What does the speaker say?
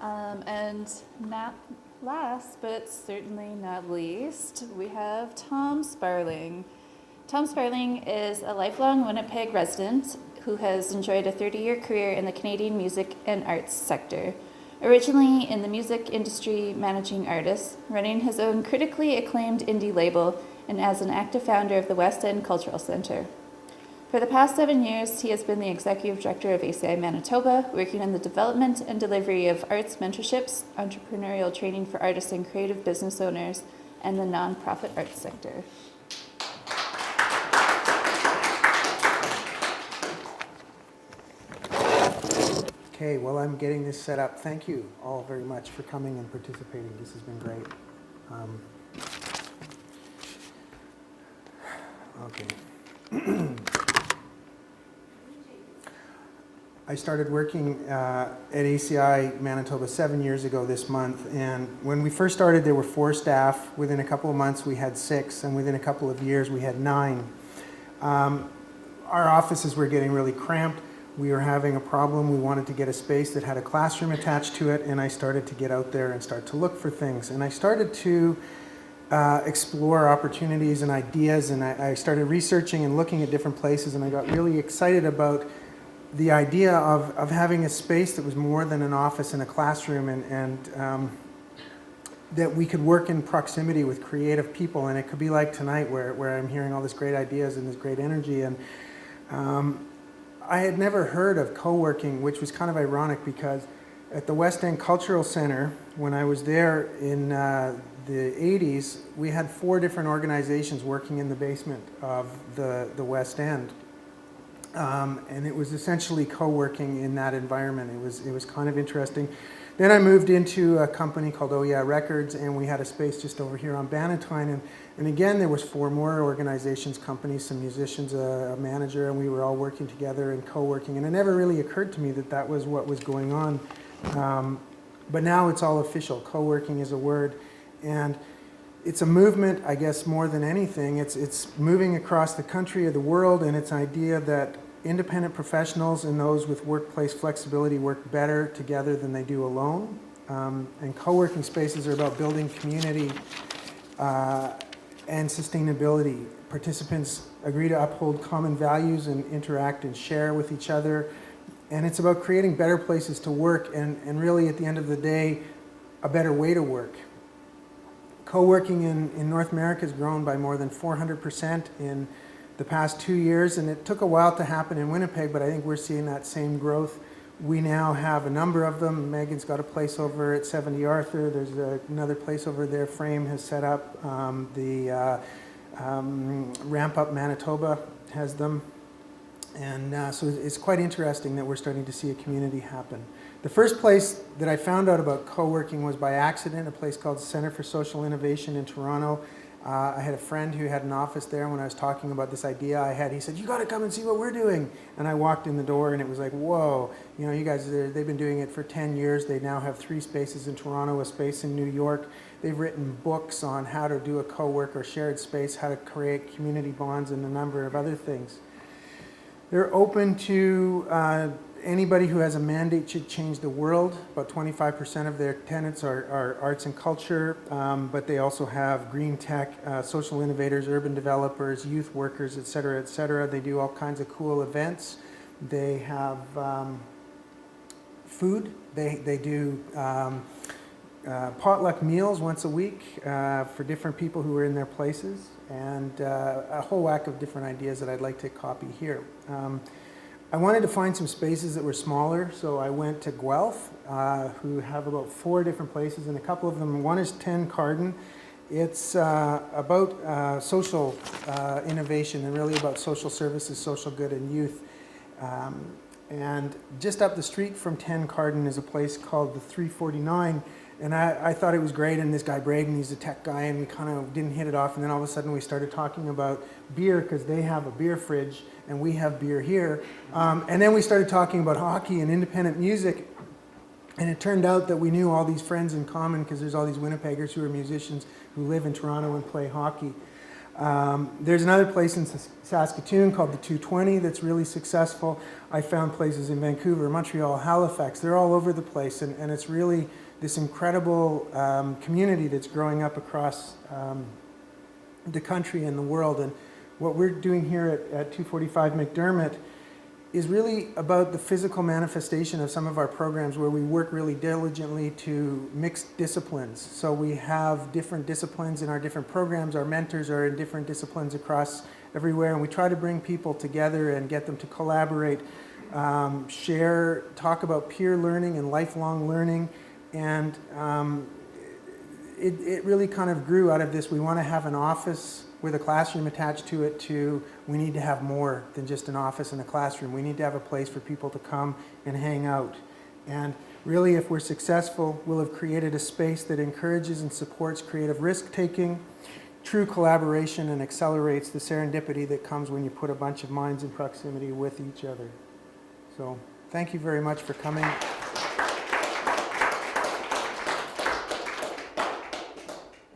And not last, but certainly not least, we have Thom Sparling. Thom Sparling is a lifelong Winnipeg resident who has enjoyed a 30-year career in the Canadian music and arts sector. Originally in the music industry managing artists, running his own critically acclaimed indie label, and as an active founder of the West End Cultural Centre. For the past 7 years, he has been the executive director of ACI Manitoba, working on the development and delivery of arts mentorships, entrepreneurial training for artists and creative business owners, and the nonprofit arts sector. Okay, well, I'm getting this set up. Thank you all very much for coming and participating. This has been great. Okay. I started working at ACI Manitoba 7 years ago this month, and when we first started there were 4 staff. Within a couple of months we had 6, and within a couple of years we had 9. Our offices were getting really cramped. We were having a problem. We wanted to get a space that had a classroom attached to it, and I started to get out there and start to look for things. And I started to explore opportunities and ideas, and I started researching and looking at different places, and I got really excited about the idea of having a space that was more than an office and a classroom, and that we could work in proximity with creative people. And it could be like tonight where I'm hearing all this great ideas and this great energy. And I had never heard of co-working, which was kind of ironic because at the West End Cultural Centre, when I was there in the 80s, we had 4 different organizations working in the basement of the West End. And it was essentially co-working in that environment. It was kind of interesting. Then I moved into a company called Oh Yeah Records, and we had a space just over here on Bannatyne. And again, there was 4 more organizations, companies, some musicians, a manager, and we were all working together and co-working. And it never really occurred to me that that was what was going on. But now it's all official. Co-working is a word. And it's a movement, I guess, more than anything. It's moving across the country or the world, and it's an idea that independent professionals and those with workplace flexibility work better together than they do alone. And co-working spaces are about building community and sustainability. Participants agree to uphold common values and interact and share with each other. And it's about creating better places to work and really, at the end of the day, a better way to work. Co-working in North America has grown by more than 400% in the past 2 years, and it took a while to happen in Winnipeg, but I think we're seeing that same growth. We now have a number of them. Megan's got a place over at 70 Arthur. There's another place over there Frame has set up. Ramp Up Manitoba has them. And so it's quite interesting that we're starting to see a community happen. The first place that I found out about co-working was by accident, a place called Centre for Social Innovation in Toronto. I had a friend who had an office there. When I was talking about this idea I had, he said, "You got to come and see what we're doing." And I walked in the door and it was like, whoa, you know, you guys, they've been doing it for 10 years. They now have 3 spaces in Toronto, a space in New York. They've written books on how to do a co-work or shared space, how to create community bonds, and a number of other things. They're open to anybody who has a mandate to change the world. About 25% of their tenants are arts and culture, but they also have green tech, social innovators, urban developers, youth workers, et cetera, et cetera. They do all kinds of cool events. They have food. They do potluck meals once a week for different people who are in their places, and a whole whack of different ideas that I'd like to copy here. I wanted to find some spaces that were smaller, so I went to Guelph, who have about 4 different places, and a couple of them, one is 10 Carden. It's about social innovation and really about social services, social good, and youth. And just up the street from 10 Carden is a place called the 349, and I thought it was great, and this guy Braden, he's a tech guy, and we kind of didn't hit it off, and then all of a sudden we started talking about beer, because they have a beer fridge, and we have beer here. And then we started talking about hockey and independent music, and it turned out that we knew all these friends in common, because there's all these Winnipeggers who are musicians who live in Toronto and play hockey. There's another place in Saskatoon called the 220 that's really successful. I found places in Vancouver, Montreal, Halifax. They're all over the place, and it's really this incredible community that's growing up across the country and the world. And what we're doing here at 245 McDermot is really about the physical manifestation of some of our programs where we work really diligently to mix disciplines. So we have different disciplines in our different programs. Our mentors are in different disciplines across everywhere, and we try to bring people together and get them to collaborate, share, talk about peer learning and lifelong learning. And it really kind of grew out of this. We want to have an office with a classroom attached to it, we need to have more than just an office and a classroom. We need to have a place for people to come and hang out. And really, if we're successful, we'll have created a space that encourages and supports creative risk-taking, true collaboration, and accelerates the serendipity that comes when you put a bunch of minds in proximity with each other. So thank you very much for coming.